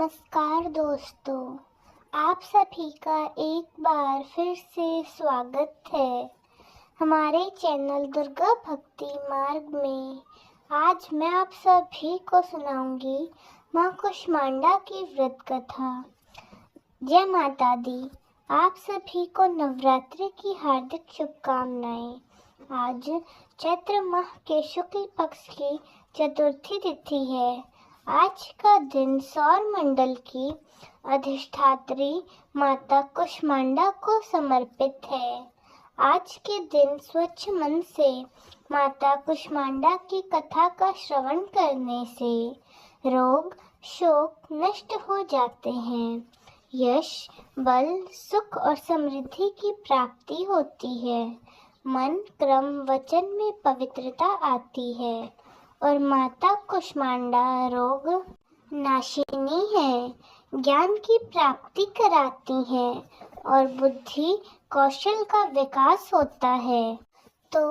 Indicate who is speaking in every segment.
Speaker 1: नमस्कार दोस्तों, आप सभी का एक बार फिर से स्वागत है हमारे चैनल दुर्गा भक्ति मार्ग में। आज मैं आप सभी को सुनाऊंगी माँ कुष्मांडा की व्रत कथा। जय माता दी। आप सभी को नवरात्रि की हार्दिक शुभकामनाएं। आज चैत्र माह के शुक्ल पक्ष की चतुर्थी तिथि है। आज का दिन सौर मंडल की अधिष्ठात्री माता कुष्मांडा को समर्पित है। आज के दिन स्वच्छ मन से माता कुष्मांडा की कथा का श्रवण करने से रोग शोक नष्ट हो जाते हैं। यश बल सुख और समृद्धि की प्राप्ति होती है। मन क्रम वचन में पवित्रता आती है और माता कुष्मांडा रोग नाशिनी है। ज्ञान की प्राप्ति कराती है और बुद्धि कौशल का विकास होता है। तो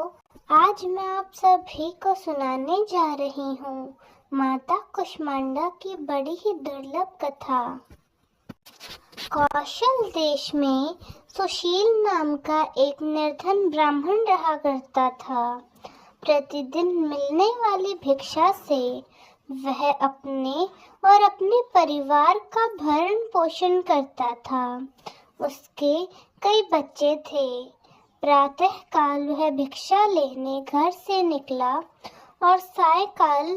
Speaker 1: आज मैं आप सभी को सुनाने जा रही हूँ माता कुष्मांडा की बड़ी ही दुर्लभ कथा। कौशल देश में सुशील नाम का एक निर्धन ब्राह्मण रहा करता था। प्रतिदिन मिलने वाली भिक्षा से वह अपने और अपने परिवार का भरण पोषण करता था। उसके कई बच्चे थे। प्रातः काल वह भिक्षा लेने घर से निकला और सायंकाल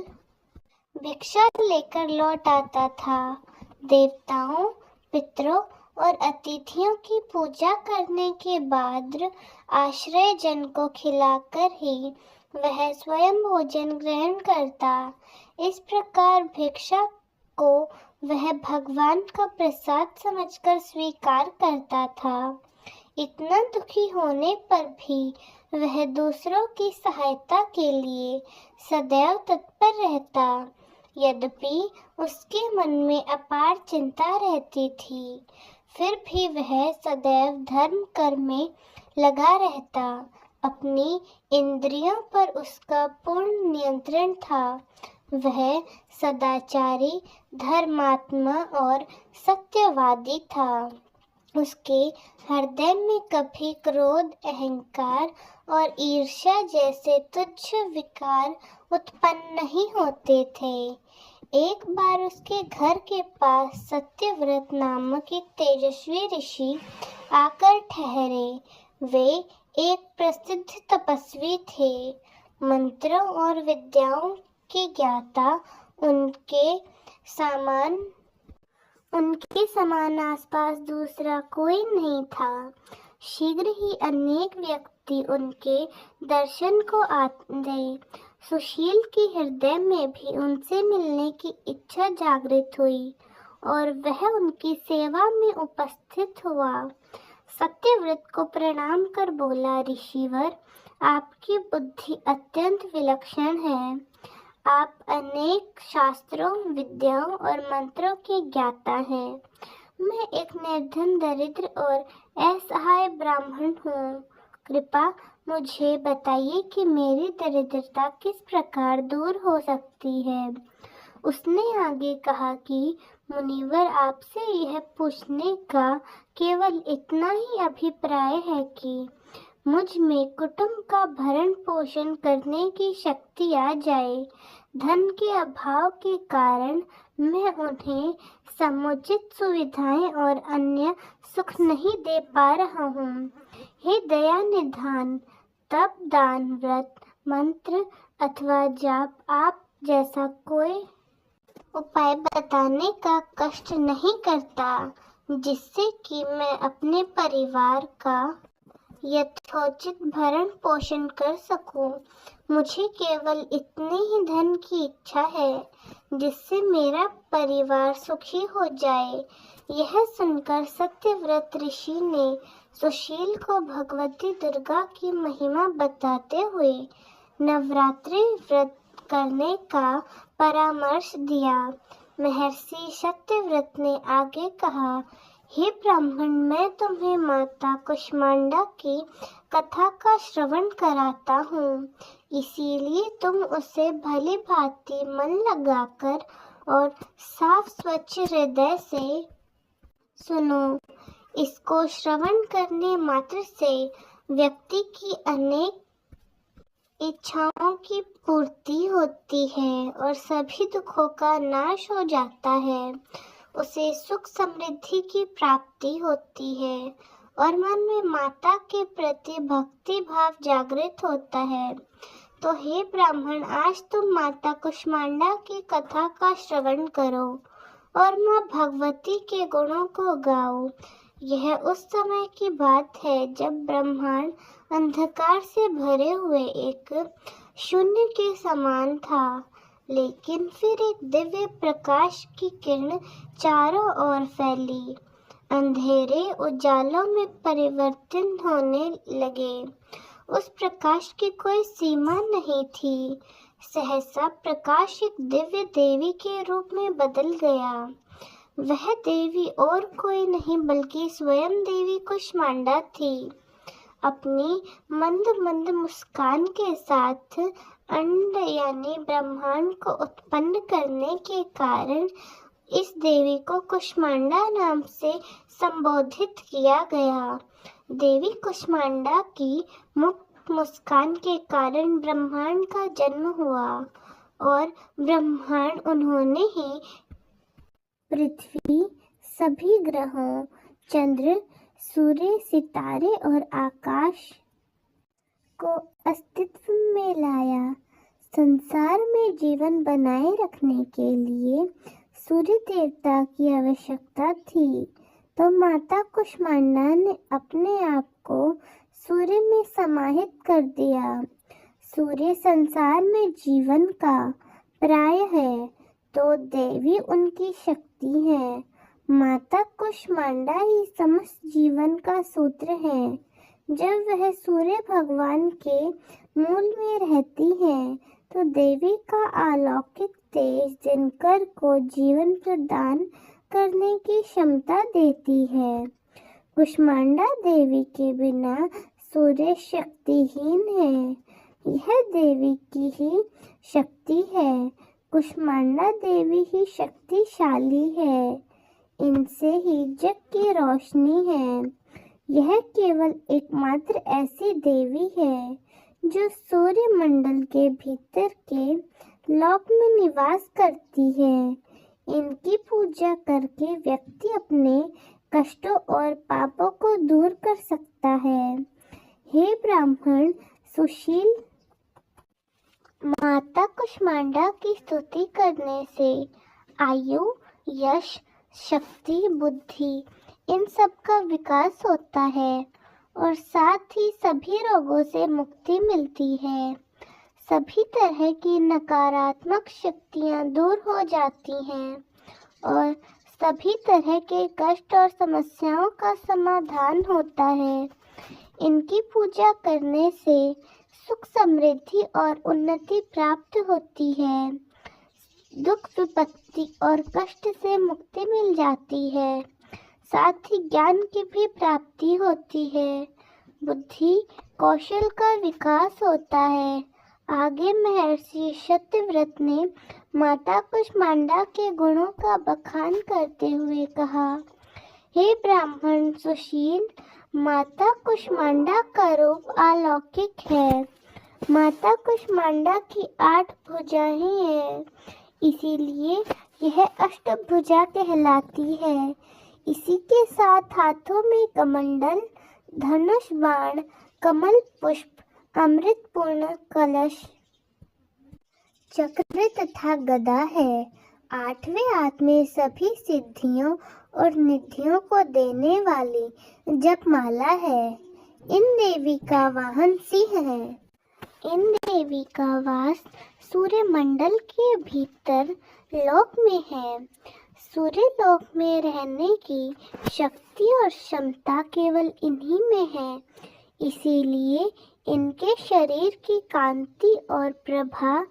Speaker 1: भिक्षा लेकर लौट आता था। देवताओं, पितरों और अतिथियों की पूजा करने के बाद आश्रय जन को खिलाकर ही वह स्वयं भोजन ग्रहण करता। इस प्रकार भिक्षा को वह भगवान का प्रसाद समझकर स्वीकार करता था। इतना दुखी होने पर भी वह दूसरों की सहायता के लिए सदैव तत्पर रहता। यद्यपि उसके मन में अपार चिंता रहती थी, फिर भी वह सदैव धर्म कर्म में लगा रहता। अपनी इंद्रियों पर उसका पूर्ण नियंत्रण था। वह सदाचारी, धर्मात्मा और सत्यवादी था। उसके हृदय में कभी क्रोध, अहंकार और ईर्ष्या जैसे तुच्छ विकार उत्पन्न नहीं होते थे। एक बार उसके घर के पास सत्यव्रत नामक एक तेजस्वी ऋषि आकर ठहरे। वे एक प्रसिद्ध तपस्वी थे। मंत्रों और विद्याओं के ज्ञाता। उनके समान आसपास दूसरा कोई नहीं था। शीघ्र ही अनेक व्यक्ति उनके दर्शन को आए। सुशील के हृदय में भी उनसे मिलने की इच्छा जागृत हुई और वह उनकी सेवा में उपस्थित हुआ। सत्यव्रत को प्रणाम कर बोला, ऋषिवर, आपकी बुद्धि अत्यंत विलक्षण है। आप अनेक शास्त्रों, विद्याओं और मंत्रों के ज्ञाता हैं। मैं एक निर्धन, दरिद्र और असहाय ब्राह्मण हूँ। कृपया मुझे बताइए कि मेरी दरिद्रता किस प्रकार दूर हो सकती है। उसने आगे कहा कि मुनिवर, आपसे यह पूछने का केवल इतना ही अभिप्राय है कि मुझ में कुटुंब का भरण पोषण करने की शक्ति आ जाए। धन के अभाव के कारण मैं उन्हें समुचित सुविधाएं और अन्य सुख नहीं दे पा रहा हूँ। हे दया निधान, तप, दान, व्रत, मंत्र अथवा जाप आप जैसा कोई उपाय बताने का कष्ट नहीं करता, जिससे कि मैं अपने परिवार का यथोचित भरण पोषण कर सकूं। मुझे केवल इतने ही धन की इच्छा है जिससे मेरा परिवार सुखी हो जाए। यह सुनकर सत्यव्रत ऋषि ने सुशील को भगवती दुर्गा की महिमा बताते हुए नवरात्रि व्रत करने का परामर्श दिया। महर्षि सत्यव्रत ने आगे कहा, हे ब्राह्मण, मैं तुम्हें माता कुष्मांडा की कथा का श्रवण कराता हूँ, इसीलिए तुम उसे भली भांति मन लगाकर और साफ स्वच्छ हृदय से सुनो। इसको श्रवण करने मात्र से व्यक्ति की अनेक इच्छाओं की पूर्ति होती है और सभी दुखों का नाश हो जाता है। उसे सुख समृद्धि की प्राप्ति होती है और मन में माता के प्रति भक्ति भाव जागृत होता है। तो हे ब्राह्मण, आज तुम माता कुष्मांडा की कथा का श्रवण करो और माँ भगवती के गुणों को गाओ। यह उस समय की बात है जब ब्रह्मांड अंधकार से भरे हुए एक शून्य के समान था, लेकिन फिर एक दिव्य प्रकाश की किरण चारों ओर फैली। अंधेरे उजालों में परिवर्तित होने लगे। उस प्रकाश की कोई सीमा नहीं थी। सहसा प्रकाश एक दिव्य देवी के रूप में बदल गया। वह देवी और कोई नहीं बल्कि स्वयं देवी कुष्मांडा थी। अपनी मंद मंद मुस्कान के साथ अंड यानी ब्रह्मांड को उत्पन्न करने के कारण इस देवी को कुष्मांडा नाम से संबोधित किया गया। देवी कुष्मांडा की मुक्त मुस्कान के कारण ब्रह्मांड का जन्म हुआ और ब्रह्मांड उन्होंने ही पृथ्वी, सभी ग्रहों, चंद्र, सूर्य, सितारे और आकाश को अस्तित्व में लाया। संसार में जीवन बनाए रखने के लिए सूर्य देवता की आवश्यकता थी, तो माता कुष्मांडा ने अपने आप को सूर्य में समाहित कर दिया। सूर्य संसार में जीवन का पर्याय है, तो देवी उनकी शक्ति है। माता कुष्मांडा ही समस्त जीवन का सूत्र है। जब वह सूर्य भगवान के मूल में रहती है, तो देवी का अलौकिक तेज दिनकर को जीवन प्रदान करने की क्षमता देती है। कुष्मांडा देवी के बिना सूर्य शक्तिहीन है। यह देवी की ही शक्ति है। कुष्मांडा देवी ही शक्तिशाली है। इनसे ही जग की रोशनी है। यह केवल एकमात्र ऐसी देवी है जो सूर्य मंडल के भीतर के लोक में निवास करती है। इनकी पूजा करके व्यक्ति अपने कष्टों और पापों को दूर कर सकता है। हे ब्राह्मण सुशील, माता कुष्मांडा की स्तुति करने से आयु, यश, शक्ति, बुद्धि इन सब का विकास होता है और साथ ही सभी रोगों से मुक्ति मिलती है। सभी तरह की नकारात्मक शक्तियां दूर हो जाती हैं और सभी तरह के कष्ट और समस्याओं का समाधान होता है। इनकी पूजा करने से सुख समृद्धि और उन्नति प्राप्त होती है। दुख विपत्ति और कष्ट से मुक्ति मिल जाती है। साथ ही ज्ञान की भी प्राप्ति होती है। बुद्धि कौशल का विकास होता है। आगे महर्षि सत्यव्रत ने माता कुष्मांडा के गुणों का बखान करते हुए कहा, हे ब्राह्मण सुशील, माता कुष्मांडा का रूप अलौकिक है। माता कुष्मांडा की 8 भुजाएं हैं, इसीलिए यह अष्टभुजा कहलाती है। इसी के साथ हाथों में कमंडल, धनुष बाण, कमल पुष्प, अमृत पूर्ण कलश, चक्र तथा गदा है। 8वें हाथ में सभी सिद्धियों और निधियों को देने वाली जपमाला है। इन देवी का वाहन सिंह है। इन देवी का वास सूर्य मंडल के भीतर लोक में है। सूर्य लोक में रहने की शक्ति और क्षमता केवल इन्हीं में है। इसीलिए इनके शरीर की कांति और प्रभा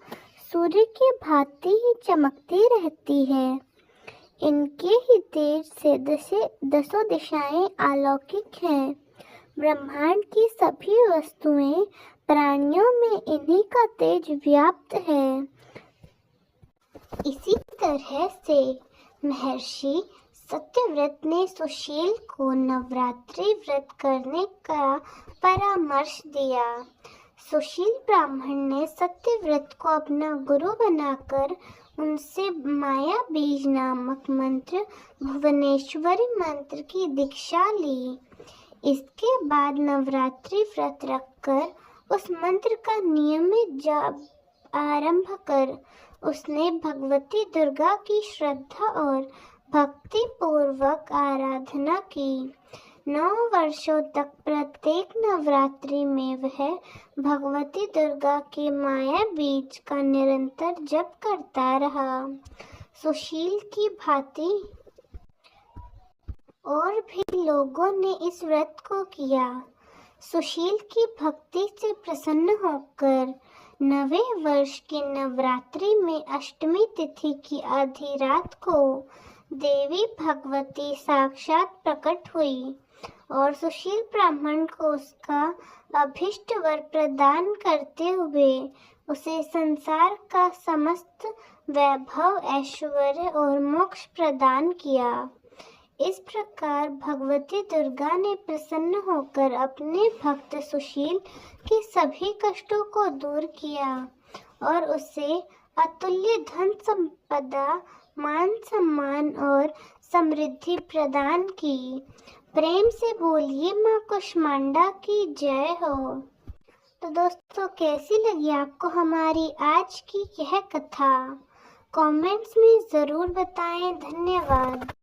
Speaker 1: सूर्य की भांति ही चमकती रहती है। इनके ही तेज से दसों दिशाएं अलौकिक हैं। ब्रह्मांड की सभी वस्तुएं, प्राणियों में इन्हीं का तेज व्याप्त है। इसी तरह से महर्षि सत्यव्रत ने सुशील को नवरात्रि व्रत करने का परामर्श दिया। सुशील ब्राह्मण ने सत्यव्रत को अपना गुरु बनाकर उनसे माया बीज नामक मंत्र, भुवनेश्वरी मंत्र की दीक्षा ली। इसके बाद नवरात्रि व्रत रखकर उस मंत्र का नियमित जाप आरंभ कर उसने भगवती दुर्गा की श्रद्धा और भक्ति पूर्वक आराधना की। 9 वर्षों तक प्रत्येक नवरात्रि में वह भगवती दुर्गा के माया बीज का निरंतर जप करता रहा। सुशील की भांति और भी लोगों ने इस व्रत को किया। सुशील की भक्ति से प्रसन्न होकर 9वें वर्ष की नवरात्रि में अष्टमी तिथि की आधी रात को देवी भगवती साक्षात प्रकट हुई और सुशील ब्राह्मण को उसका अभीष्ट वर प्रदान करते हुए उसे संसार का समस्त वैभव, ऐश्वर्य और मोक्ष प्रदान किया। इस प्रकार भगवती दुर्गा ने प्रसन्न होकर अपने भक्त सुशील के सभी कष्टों को दूर किया और उसे अतुल्य धन संपदा, मान सम्मान और समृद्धि प्रदान की। प्रेम से बोलिए माँ कुष्मांडा की जय हो। तो दोस्तों, कैसी लगी आपको हमारी आज की यह कथा? कमेंट्स में ज़रूर बताएं। धन्यवाद।